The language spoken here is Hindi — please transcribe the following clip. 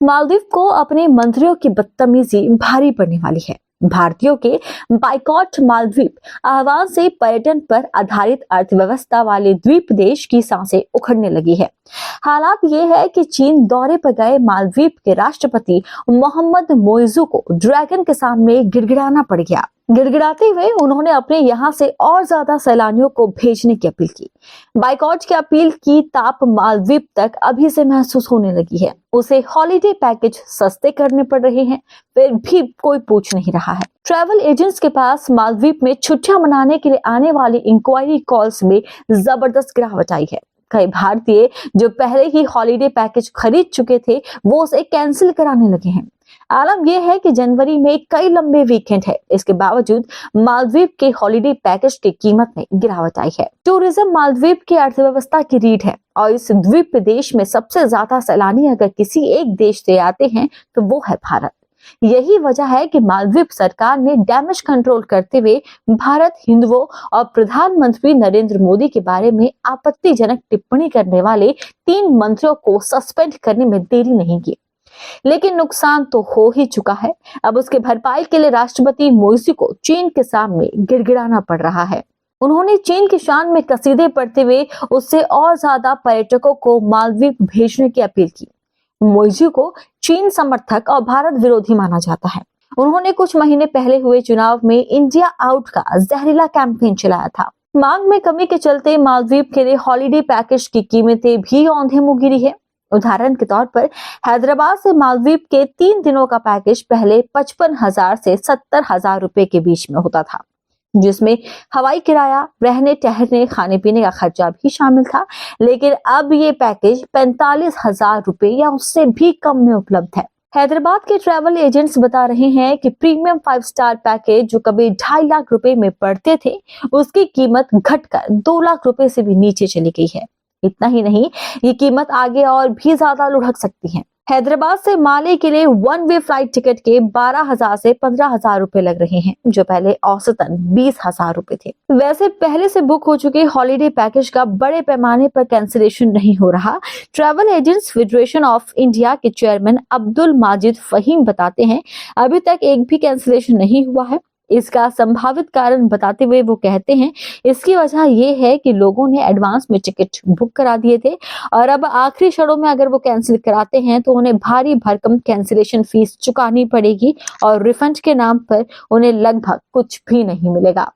मालदीव को अपने मंत्रियों की बदतमीजी भारी पड़ने वाली है। भारतीयों के बाइकॉट मालदीव आह्वान से पर्यटन पर आधारित अर्थव्यवस्था वाले द्वीप देश की सांसें उखड़ने लगी है। हालात ये है कि चीन दौरे पर गए मालदीव के राष्ट्रपति मोहम्मद मोइजू को ड्रैगन के सामने गिड़गिड़ाना पड़ गया। गिड़गिड़ाते हुए उन्होंने अपने यहाँ से और ज्यादा सैलानियों को भेजने की अपील की। बाइकॉट की अपील की ताप मालदीव तक अभी से महसूस होने लगी है। उसे हॉलिडे पैकेज सस्ते करने पड़ रहे हैं, फिर भी कोई पूछ नहीं रहा है। ट्रैवल एजेंट्स के पास मालदीव में छुट्टियां मनाने के लिए आने वाली इंक्वायरी कॉल्स में जबरदस्त गिरावट आई है। कई भारतीय जो पहले ही हॉलिडे पैकेज खरीद चुके थे वो उसे कैंसिल कराने लगे हैं। आलम यह है कि जनवरी में कई लंबे वीकेंड है, इसके बावजूद मालदीव के हॉलिडे पैकेज की कीमत में गिरावट आई है। टूरिज्म मालदीव की अर्थव्यवस्था की रीढ़ है और इस द्वीप देश में सबसे ज्यादा सैलानी अगर किसी एक देश से आते हैं तो वो है भारत। यही वजह है कि मालदीव सरकार ने डैमेज कंट्रोल करते हुए भारत, हिंदुओं और प्रधानमंत्री नरेंद्र मोदी के बारे में आपत्तिजनक टिप्पणी करने वाले 3 मंत्रियों को सस्पेंड करने में देरी नहीं की। लेकिन नुकसान तो हो ही चुका है। अब उसके भरपाई के लिए राष्ट्रपति मोइसी को चीन के सामने गिड़गिड़ाना पड़ रहा है। उन्होंने चीन की शान में कसीदे पढ़ते हुए उससे और ज्यादा पर्यटकों को मालदीव भेजने की अपील की। मोइजी को चीन समर्थक और भारत विरोधी माना जाता है। उन्होंने कुछ महीने पहले हुए चुनाव में इंडिया आउट का जहरीला कैंपेन चलाया था। मांग में कमी के चलते मालदीव के लिए हॉलिडे पैकेज की कीमतें भी औंधे मुंह गिरी है। उदाहरण के तौर पर हैदराबाद से मालदीव के 3 दिनों का पैकेज पहले 55,000 से 70,000 रुपए के बीच में होता था, जिसमें हवाई किराया, रहने ठहरने, खाने पीने का खर्चा भी शामिल था। लेकिन अब ये पैकेज 45,000 रुपए या उससे भी कम में उपलब्ध है। हैदराबाद के ट्रैवल एजेंट्स बता रहे हैं कि प्रीमियम 5 स्टार पैकेज जो कभी 2.5 लाख रुपए में पड़ते थे, उसकी कीमत घटकर 2 लाख रुपए से भी नीचे चली गई है। इतना ही नहीं, ये कीमत आगे और भी ज्यादा लुढ़क सकती है। हैदराबाद से माले के लिए 1 वे फ्लाइट टिकट के 12,000 से 15,000 रुपए लग रहे हैं, जो पहले औसतन 20,000 रुपए थे। वैसे पहले से बुक हो चुके हॉलिडे पैकेज का बड़े पैमाने पर कैंसिलेशन नहीं हो रहा। Travel agents federation of India के चेयरमैन अब्दुल माजिद फहीम बताते हैं, अभी तक एक भी कैंसिलेशन नहीं हुआ है। इसका संभावित कारण बताते हुए वो कहते हैं, इसकी वजह ये है कि लोगों ने एडवांस में टिकट बुक करा दिए थे और अब आखिरी क्षणों में अगर वो कैंसिल कराते हैं तो उन्हें भारी भरकम कैंसिलेशन फीस चुकानी पड़ेगी और रिफंड के नाम पर उन्हें लगभग कुछ भी नहीं मिलेगा।